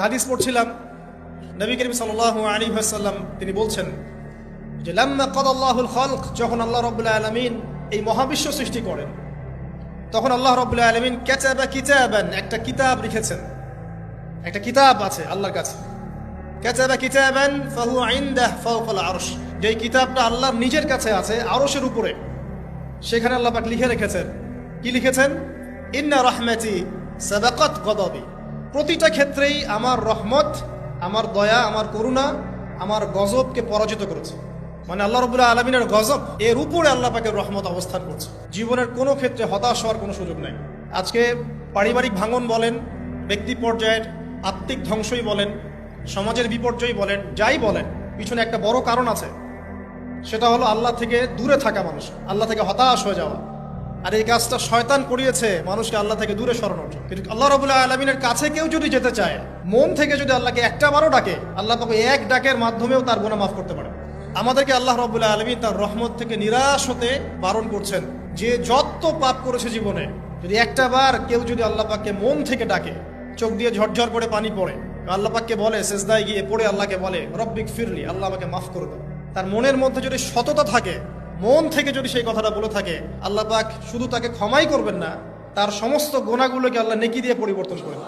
হাদিস পড়ছিলাম, নবী করিম সাল্লাল্লাহু আলাইহি ওয়াসাল্লাম তিনি বলছেন যে লাম্মা কাদাল্লাহুল খালক, যখন আল্লাহ রাব্বুল আলামিন এই মহাবিশ্ব সৃষ্টি করেন তখন আল্লাহ রাব্বুল আলামিন কাতাবা কিতাবান, একটা কিতাব লিখেছেন। একটা কিতাব আছে আল্লাহর কাছে, কাতাবা কিতাবান ফাহুয়া ইনদাহু ফাওকাল আরশ, যেই কিতাবটা আল্লাহর নিজের কাছে আছে আরশের উপরে। সেখানে আল্লাহ পাক লিখে রেখেছেন, কি লিখেছেন? ইন্না রাহমাতি সাবাকাত গদাবি, প্রতিটা ক্ষেত্রেই আমার রহমত, আমার দয়া, আমার করুণা আমার গজবকে পরাজিত করেছে। মানে আল্লাহ রাব্বুল আলামিনের গজব এর উপরে আল্লাহ পাকের রহমত অবস্থান করছে। জীবনের কোনো ক্ষেত্রে হতাশ হওয়ার কোনো সুযোগ নাই। আজকে পারিবারিক ভাঙন বলেন, ব্যক্তি পর্যায়ের আত্মিক ধ্বংসই বলেন, সমাজের বিপর্যয় বলেন, যাই বলেন, পিছনে একটা বড় কারণ আছে। সেটা হলো আল্লাহ থেকে দূরে থাকা মানুষ, আল্লাহ থেকে হতাশ হয়ে যাওয়া। আর এই কাজটা শয়তান করিয়েছে মানুষকে আল্লাহ থেকে দূরে সরানোর জন্য। কিন্তু আল্লাহ রাব্বুল আলামিনের কাছে কেউ যদি যেতে চায়, মন থেকে যদি আল্লাহকে একটা বারও ডাকে, আল্লাহ পাক এক ডাকের মাধ্যমেও তার গুনাহ মাফ করতে পারে। আমাদেরকে আল্লাহ রাব্বুল আলামিন তার রহমত থেকে নিরাশ হতে বারণ করছেন। যে যত পাপ করেছে জীবনে, যদি একটা বার কেউ যদি আল্লাহ পাককে মন থেকে ডাকে, চোখ দিয়ে ঝরঝর করে পানি পড়ে, আল্লাহ পাককে বলে, সেজদায় গিয়ে পড়ে আল্লাহকে বলে রব্বিক ফিরলি, আল্লাহ আমাকে মাফ করে দাও, তার মনের মধ্যে যদি সততা থাকে, মন থেকে যদি সেই কথাটা বলে থাকে, আল্লাহ পাক শুধু তাকে ক্ষমাই করবেন না, তার সমস্ত গুনাহগুলোকে আল্লাহ নেকি দিয়ে পরিবর্তন করবেন।